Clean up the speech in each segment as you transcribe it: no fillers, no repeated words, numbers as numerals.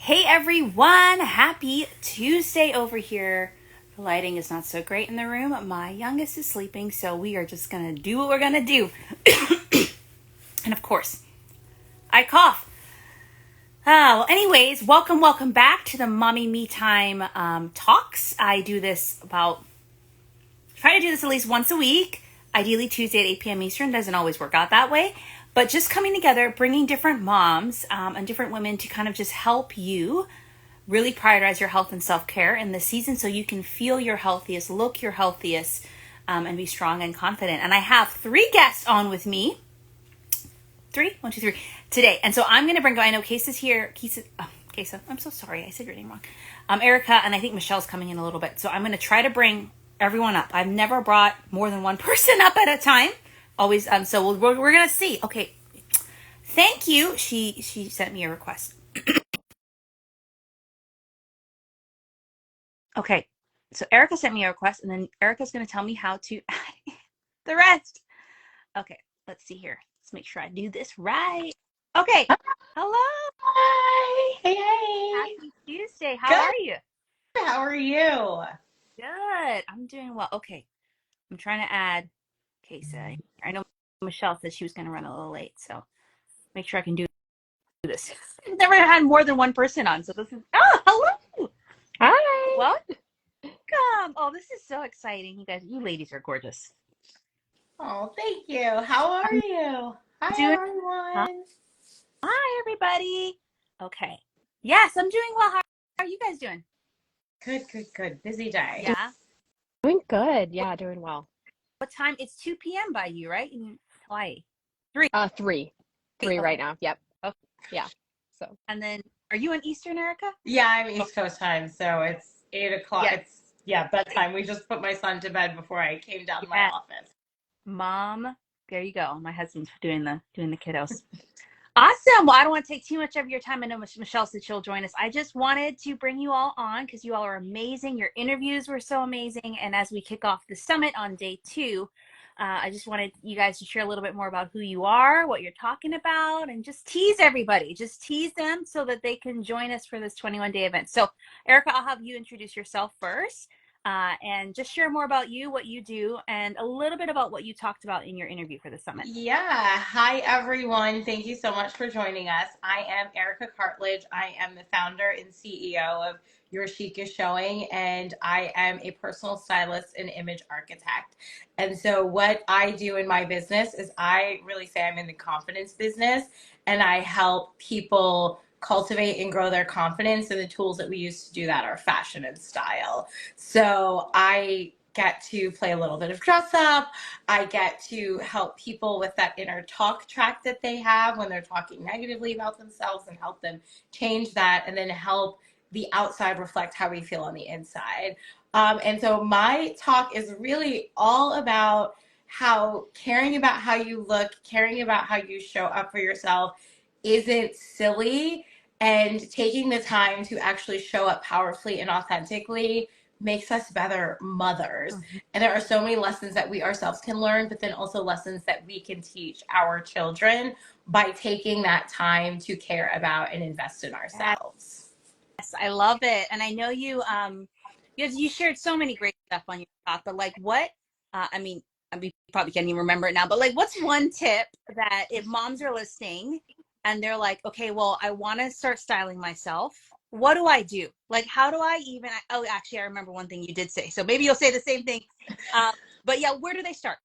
Hey everyone, happy Tuesday over here. The lighting is not so great in the room. My youngest is sleeping, so we are just gonna do what we're gonna do. And of course, I cough. Well, anyways, welcome back to the Mommy Me Time talks. I do this try to do this at least once a week. Ideally Tuesday at 8 p.m. Eastern. Doesn't always work out that way. But just coming together, bringing different moms and different women to kind of just help you really prioritize your health and self-care in this season so you can feel your healthiest, look your healthiest, and be strong and confident. And I have 3 guests on with me. 3? 1, 2, 3 today. And so I'm going to bring, I know Kesa's here. Kesa, I'm so sorry. I said your name wrong. Erica, and I think Michelle's coming in a little bit. So I'm going to try to bring everyone up. I've never brought more than one person up at a time. Always. So we're going to see. Okay. Thank you. She sent me a request. Okay. So Erica sent me a request, and then Erica's going to tell me how to add the rest. Okay. Let's see here. Let's make sure I do this right. Okay. Hello. Hi. Hey, hey. Happy Tuesday. How Good. are you? How are you? Good. I'm doing well. Okay. I'm trying to add Kesa. I know Michelle said she was going to run a little late, so make sure I can do this. I've never had more than one person on, so this is. Oh, hello. Hi. Welcome. Oh, this is so exciting. You guys, you ladies are gorgeous. Oh, thank you. How are I'm you? Hi, doing. everyone. Hi, everybody. Okay. Yes, I'm doing well. How are you guys doing? Good, good, good. Busy day. Yeah. Doing good. What, Yeah, doing well. what time? It's 2 p.m. by you, right? In Hawaii. 3. Three. Three Okay. right now. Yep. Okay. Yeah. So And then, are you in Eastern, Erica? Yeah, I'm East Coast time, so it's 8 o'clock. Yes. Yeah, bedtime. We just put my son to bed before I came down to my Yes. office. Mom. There you go. My husband's doing the kiddos. Awesome. Well, I don't want to take too much of your time. I know Michelle said she'll join us. I just wanted to bring you all on because you all are amazing. Your interviews were so amazing. And as we kick off the summit on day 2, I just wanted you guys to share a little bit more about who you are, what you're talking about, and just tease everybody. Just tease them so that they can join us for this 21-day event. So, Erica, I'll have you introduce yourself first. And just share more about you, what you do, and a little bit about what you talked about in your interview for the summit. Yeah. Hi, everyone. Thank you so much for joining us. I am Erica Cartledge. I am the founder and CEO of Your Chic is Showing, and I am a personal stylist and image architect. And so, what I do in my business is I really say I'm in the confidence business, and I help people cultivate and grow their confidence. And the tools that we use to do that are fashion and style. So, I get to play a little bit of dress up. I get to help people with that inner talk track that they have when they're talking negatively about themselves and help them change that and then help the outside reflect how we feel on the inside. And so my talk is really all about how caring about how you look, caring about how you show up for yourself isn't silly, and taking the time to actually show up powerfully and authentically makes us better mothers. And there are so many lessons that we ourselves can learn, but then also lessons that we can teach our children by taking that time to care about and invest in ourselves. Yes, I love it. And I know you shared so many great stuff on your talk, but like what, you probably can't even remember it now, but like what's one tip that if moms are listening and they're like, okay, well, I want to start styling myself. What do I do? Like, how do I even, oh, actually, I remember one thing you did say. So maybe you'll say the same thing. But yeah, where do they start?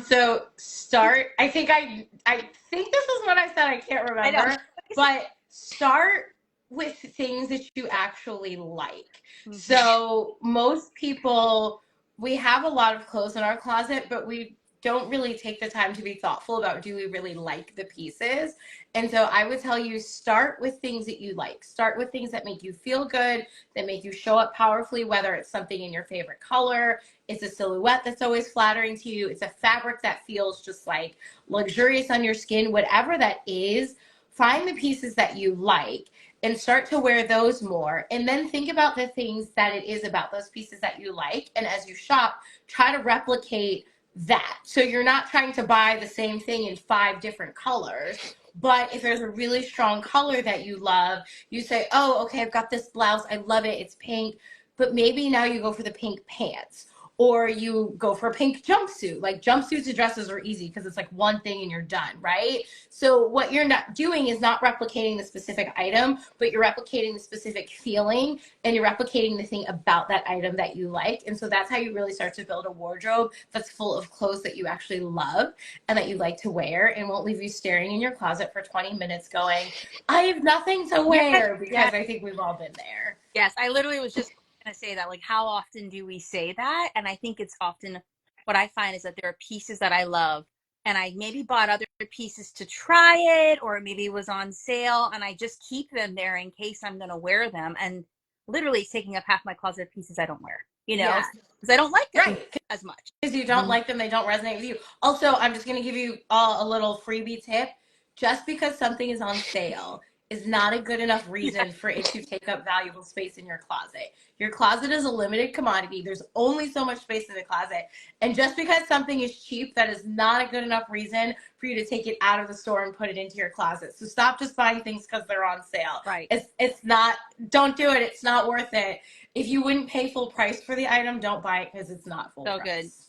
So start. I think this is what I said. I can't I know. remember, but start with things that you actually like. Mhm. So most people, we have a lot of clothes in our closet, but we don't really take the time to be thoughtful about, do we really like the pieces? And so I would tell you, start with things that you like. Start with things that make you feel good, that make you show up powerfully, whether it's something in your favorite color, it's a silhouette that's always flattering to you, it's a fabric that feels just like luxurious on your skin, whatever that is. Find the pieces that you like and start to wear those more. And then think about the things that it is about those pieces that you like. And as you shop, try to replicate that. So you're not trying to buy the same thing in 5 different colors. But if there's a really strong color that you love, you say, oh, okay, I've got this blouse. I love it. It's pink. But maybe now you go for the pink pants or you go for a pink jumpsuit. Like jumpsuits and dresses are easy because it's like one thing and you're done, right? So what you're not doing is not replicating the specific item, but you're replicating the specific feeling and you're replicating the thing about that item that you like. And so that's how you really start to build a wardrobe that's full of clothes that you actually love and that you like to wear and won't leave you staring in your closet for 20 minutes going, I have nothing to wear, Yes. because I think we've all been there. Yes, I literally was just going to say that. Like, how often do we say that? And I think it's often what I find is that there are pieces that I love, and I maybe bought other pieces to try it, or maybe it was on sale, and I just keep them there in case I'm going to wear them. And literally it's taking up half my closet of pieces I don't wear, Yeah, because I don't like them right. as much. Because you don't like them, they don't resonate with you. Also, I'm just going to give you a little freebie tip. Just because something is on sale is not a good enough Yeah, reason for it to take up valuable space in your closet. Your closet is a limited commodity. There's only so much space in the closet. And just because something is cheap, that is not a good enough reason for you to take it out of the store and put it into your closet. So stop just buying things because they're on sale. right. It's not, don't do it. It's not worth it. If you wouldn't pay full price for the item, don't buy it because it's not full So good. price.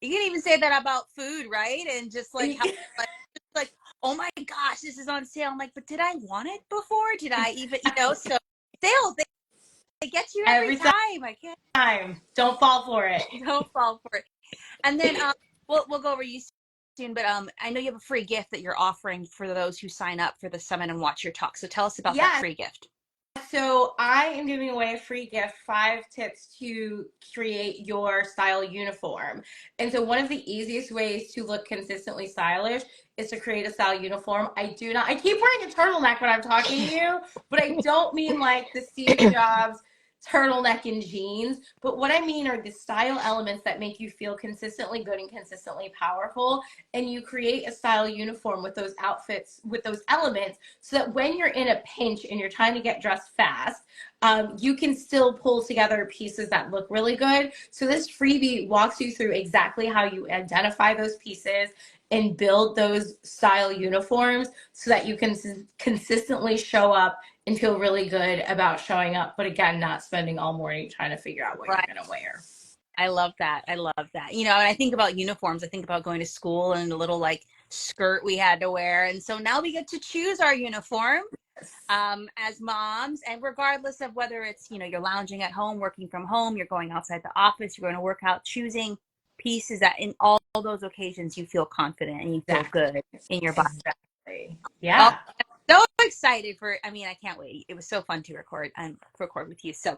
You can even say that about food, right? And just like how, like, like, oh my gosh, this is on sale. I'm like, but did I want it before? Did I even, so sales, they get you every Every time. I can't, time. Don't fall for it. don't fall for it. And then we'll go over you soon, but I know you have a free gift that you're offering for those who sign up for the summit and watch your talk. So tell us about that Yes. free gift. So I am giving away a free gift, 5 tips to create your style uniform. And so one of the easiest ways to look consistently stylish is to create a style uniform. I keep wearing a turtleneck when I'm talking to you, but I don't mean like the Steve Jobs turtleneck and jeans. But what I mean are the style elements that make you feel consistently good and consistently powerful. And you create a style uniform with those outfits, with those elements, so that when you're in a pinch and you're trying to get dressed fast, you can still pull together pieces that look really good. So this freebie walks you through exactly how you identify those pieces and build those style uniforms so that you can consistently show up and feel really good about showing up, but again, not spending all morning trying to figure out what Right. you're going to wear. I love that. I love that. And I think about uniforms. I think about going to school and the little like skirt we had to wear. And so now we get to choose our uniform as moms. And regardless of whether it's, you're lounging at home, working from home, you're going outside the office, you're going to work out, choosing pieces that in all those occasions you feel confident and you feel good in your body. Exactly. Oh, Yeah. I'm so excited I can't wait. It was so fun to record with you. So,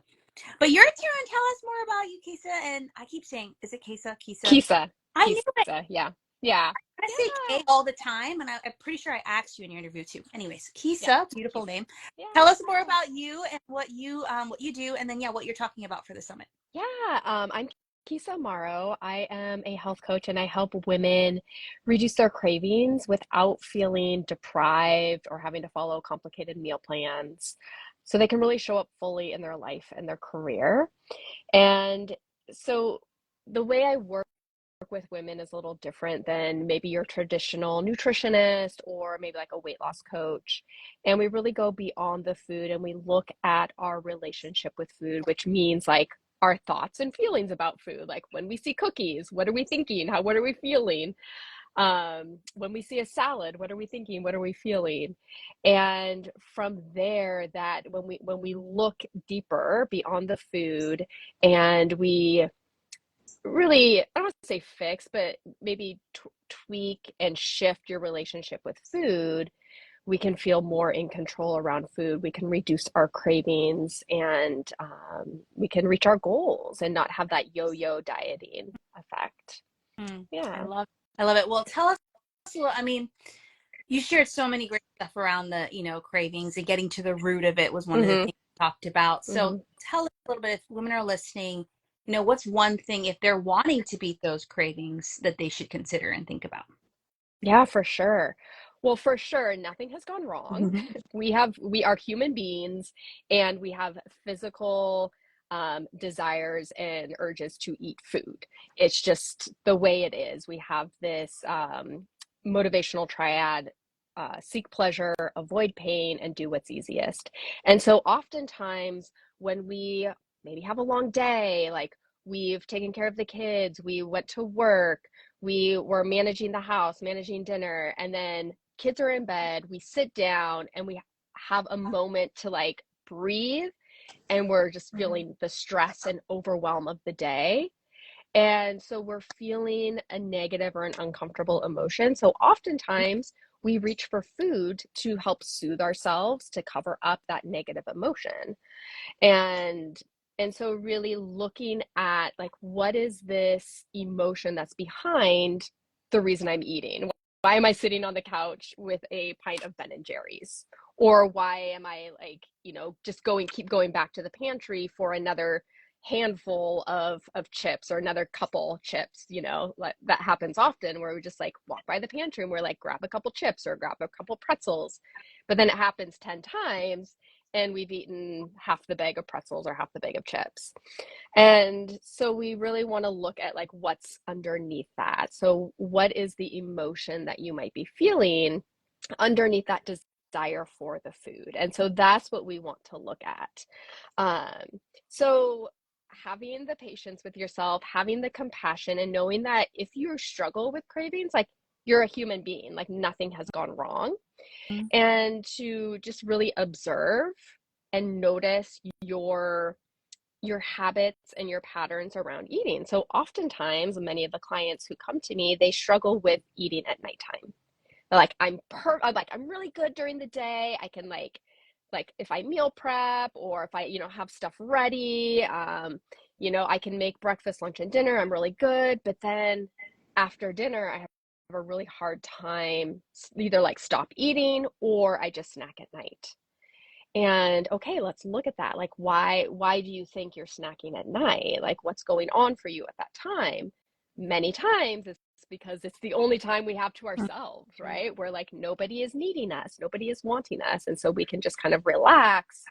but your turn. Tell us more about you, Kisa. And I keep saying, is it Kisa? Kisa? Kisa. I knew it. Kisa. Yeah. Yeah. I say Yeah. Kay all the time, and I'm pretty sure I asked you in your interview too. Anyways, Kisa, Yeah. beautiful name. Yeah. Tell us more about you and what you do, and then what you're talking about for the summit. Yeah. I'm Kisa Amaro. I am a health coach and I help women reduce their cravings without feeling deprived or having to follow complicated meal plans so they can really show up fully in their life and their career. And so the way I work with women is a little different than maybe your traditional nutritionist or maybe like a weight loss coach. And we really go beyond the food and we look at our relationship with food, which means like our thoughts and feelings about food. Like when we see cookies, what are we thinking? What are we feeling? When we see a salad, what are we thinking? What are we feeling? And from there, that when we look deeper beyond the food and we really, I don't want to say fix, but maybe tweak and shift your relationship with food, we can feel more in control around food. We can reduce our cravings and we can reach our goals and not have that yo-yo dieting effect. I Yeah. love it. Well, tell us a little. I mean, you shared so many great stuff around the cravings, and getting to the root of it was one of the Mm-hmm. things we talked about. So Mm-hmm. tell us a little bit, if women are listening, what's one thing, if they're wanting to beat those cravings, that they should consider and think about? Yeah, for sure. Well, for sure, nothing has gone wrong. Mhm. We are human beings and we have physical desires and urges to eat food. It's just the way it is. We have this motivational triad seek pleasure, avoid pain, and do what's easiest. And so oftentimes when we maybe have a long day, like we've taken care of the kids, we went to work, we were managing the house, managing dinner, and then kids are in bed, we sit down and we have a moment to like breathe, and we're just feeling the stress and overwhelm of the day. And so we're feeling a negative or an uncomfortable emotion. So oftentimes we reach for food to help soothe ourselves, to cover up that negative emotion. And so really looking at like, what is this emotion that's behind the reason I'm eating? Why am I sitting on the couch with a pint of Ben and Jerry's? Or why am I like, just keep going back to the pantry for another handful of chips or another couple chips, like that happens often where we just like walk by the pantry and we're like, grab a couple chips or grab a couple pretzels. But then it happens 10 times and we've eaten half the bag of pretzels or half the bag of chips. And so we really want to look at like what's underneath that. So what is the emotion that you might be feeling underneath that desire for the food? And so that's what we want to look at. So having the patience with yourself, having the compassion, and knowing that if you struggle with cravings, like you're a human being, like nothing has gone wrong. Mhm. And to just really observe and notice your habits and your patterns around eating. So oftentimes, many of the clients who come to me, they struggle with eating at nighttime. They're like, I'm really good during the day. I can like if I meal prep or if I, have stuff ready, I can make breakfast, lunch, and dinner. I'm really good. But then after dinner, I have a really hard time either like stop eating or I just snack at night. And okay, let's look at that. Like, why do you think you're snacking at night? Like, what's going on for you at that time? Many times it's because it's the only time we have to ourselves, right? Where like nobody is needing us, nobody is wanting us. And so we can just kind of relax.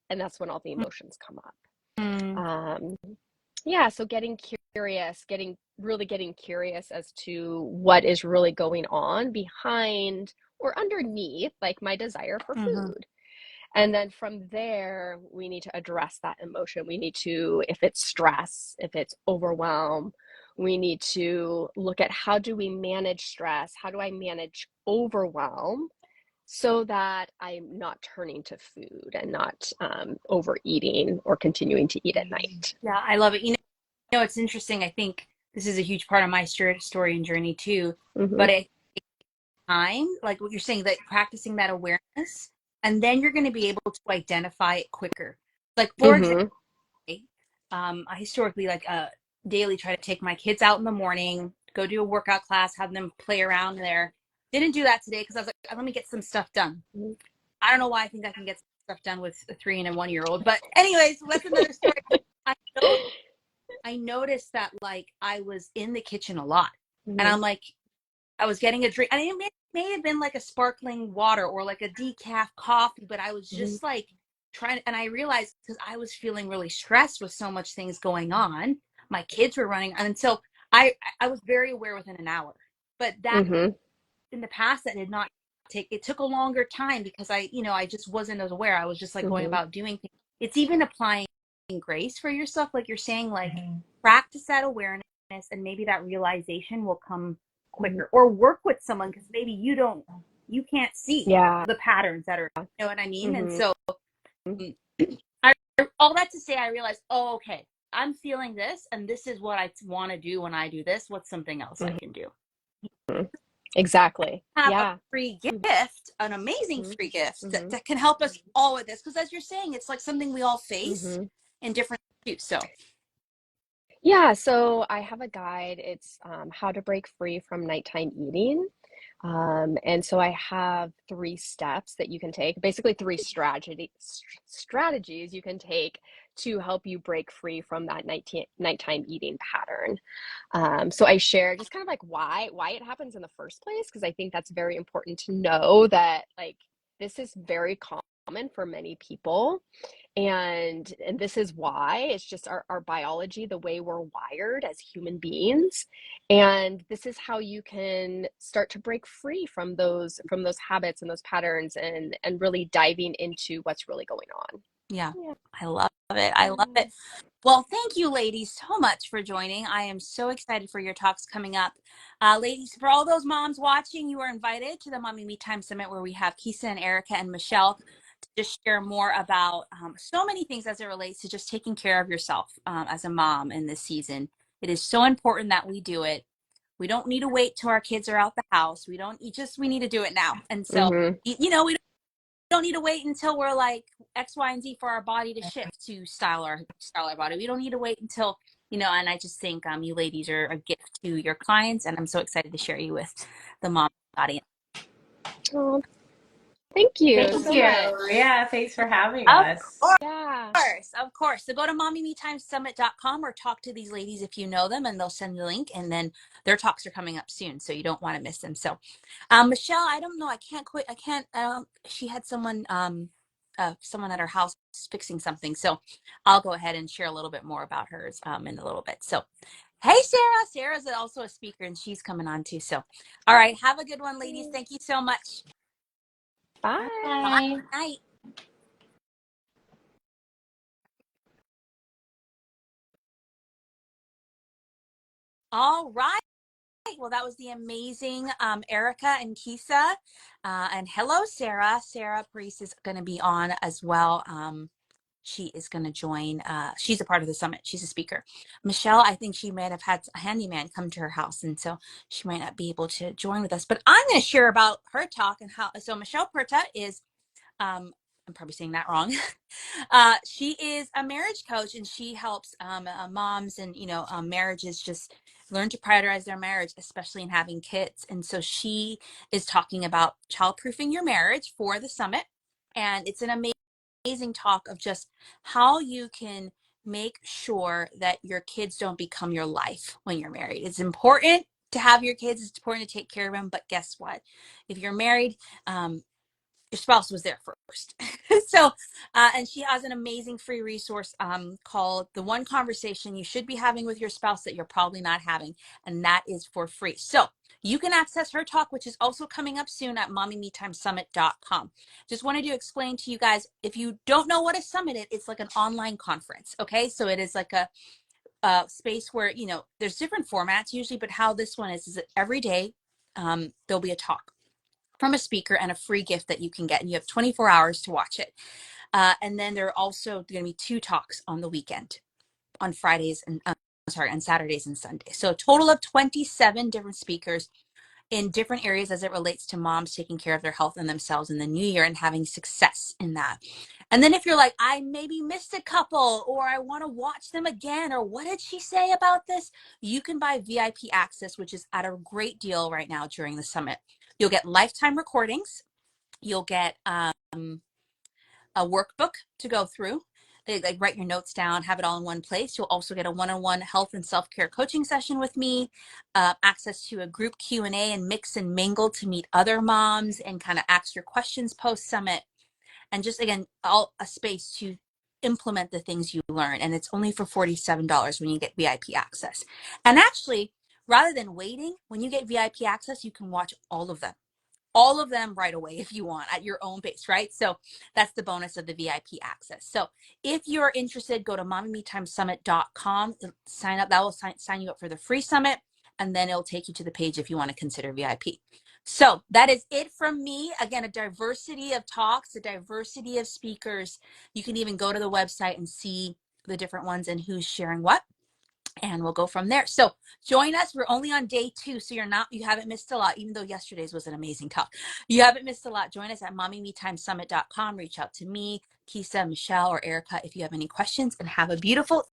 And that's when all the emotions come up. Mm. Yeah, so getting curious as to what is really going on behind or underneath like my desire for Mhm. food. And then from there, we need to address that emotion. We need to, if it's stress, if it's overwhelm, we need to look at how do we manage stress? How do I manage overwhelm so that I'm not turning to food and not overeating or continuing to eat at night? Yeah, I love it. It's interesting. I think this is a huge part of my story and journey too. Mm-hmm. But it time, like what you're saying, that practicing that awareness, and then you're going to be able to identify it quicker. Like for example, Mm-hmm. I historically like daily try to take my kids out in the morning, go do a workout class, have them play around there. Didn't do that today because I was like, let me get some stuff done. I don't know why I think I can get stuff done with a 3 and a 1-year-old, but anyways, that's another story. I know I noticed that like I was in the kitchen a lot, and Mm-hmm. I'm like, I was getting a drink, and it may have been like a sparkling water or like a decaf coffee, but I was Mm-hmm. just like trying, and I realized because I was feeling really stressed with so much things going on, my kids were running, and so I was very aware within an hour, but that Mm-hmm. in the past that did not take. It took a longer time because I just wasn't as aware. I was just like going Mm-hmm. about doing things. It's even applying grace for yourself, like you're saying, like practice that awareness, and maybe that realization will come Mm-hmm. quicker. Or work with someone because maybe you can't see Yeah. the patterns that are, you know what I mean. And Mm-hmm. so I, all that to say, I realized, oh, okay, I'm feeling this, and this is what I want to do when I do this. What's something else I can do? Mm-hmm. Exactly. Have a Yeah. free gift, an amazing Mm-hmm. free gift Mm-hmm. that can help us all with this. Because as you're saying, it's like something we all face Mm-hmm. in different issues. So, Yeah, so I have a guide. It's how to break free from nighttime eating. And so I have 3 steps that you can take, basically strategies you can take to help you break free from that nighttime eating pattern. So I share just kind of like why it happens in the first place, because I think that's very important to know that like this is very common for many people. And this is why it's just our biology, the way we're wired as human beings. And this is how you can start to break free from those habits and those patterns and really diving into what's really going on. Yeah, Yeah. I love it. I love it. Well, thank you, ladies, so much for joining. I am so excited for your talks coming up. Ladies, for all those moms watching, you are invited to the Mommy Me Time Summit, where we have Kisa and Erica and Michelle to just share more about so many things as it relates to just taking care of yourself as a mom in this season. It is so important that we do it. We don't need to wait till our kids are out the house. We need to do it now. And so, Mm-hmm. we don't need to wait until we're like X, Y, and Z for our body to shift to style our body. We don't need to wait until, and I just think you ladies are a gift to your clients, and I'm so excited to share you with the mom audience. Oh, thank you Thank so you. much. Yeah, thanks for having Of us. course. Yeah. Of course. So go to mommymetimesummit.com or talk to these ladies if you know them, and they'll send you the link. And then their talks are coming up soon, so you don't want to miss them. So, Michelle, I don't know. I can't quit. I can't. She had someone at her house fixing something. So I'll go ahead and share a little bit more about hers in a little bit. So, hey, Sarah. Sarah's also a speaker, and she's coming on too. So, all right. Have a good one, ladies. Thank you so much. Bye. Bye. Night. All right. Well, that was the amazing Erica and Kisa. And hello, Sarah. Sarah Parise is going to be on as well. She is going to join. She's a part of the summit. She's a speaker. Michelle, I think she might have had a handyman come to her house, and so she might not be able to join with us. But I'm going to share about her talk and how. So Michelle Perta is, I'm probably saying that wrong. She is a marriage coach, and she helps moms and marriages just learn to prioritize their marriage, especially in having kids. And so she is talking about childproofing your marriage for the summit, and it's an amazing talk of just how you can make sure that your kids don't become your life when you're married. It's important to have your kids. It's important to take care of them, but guess what? If you're married, your spouse was there first. So, and she has an amazing free resource called The One Conversation You Should Be Having with Your Spouse That You're Probably Not Having, and that is for free. So you can access her talk, which is also coming up soon at mommymetimesummit.com. Just wanted to explain to you guys, if you don't know what a summit is, it's like an online conference. Okay. So it is like a space where, there's different formats usually, but how this one is that every day there'll be a talk from a speaker and a free gift that you can get, and you have 24 hours to watch it. And then there are also going to be 2 talks on the weekend, on Fridays and on Saturdays and Sundays. So a total of 27 different speakers in different areas as it relates to moms taking care of their health and themselves in the new year and having success in that. And then if you're like, I maybe missed a couple, or I want to watch them again, or what did she say about this? You can buy VIP access, which is at a great deal right now during the summit. You'll get lifetime recordings. You'll get a workbook to go through. Like write your notes down, have it all in one place. You'll also get a one-on-one health and self-care coaching session with me, access to a group Q&A and mix and mingle to meet other moms and kind of ask your questions post-summit. And just, again, all a space to implement the things you learn. And it's only for $47 when you get VIP access. And actually, rather than waiting, when you get VIP access, you can watch all of them right away if you want at your own pace, right? So that's the bonus of the VIP access. So if you're interested, go to mommymetimesummit.com, sign up. That will sign you up for the free summit, and then it'll take you to the page if you want to consider VIP. So that is it from me. Again, a diversity of talks, a diversity of speakers. You can even go to the website and see the different ones and who's sharing what. And we'll go from there. So join us. We're only on day 2, so you haven't missed a lot, even though yesterday's was an amazing talk. You haven't missed a lot. Join us at mommymetimesummit.com. Reach out to me, Kisa, Michelle, or Erica if you have any questions, and have a beautiful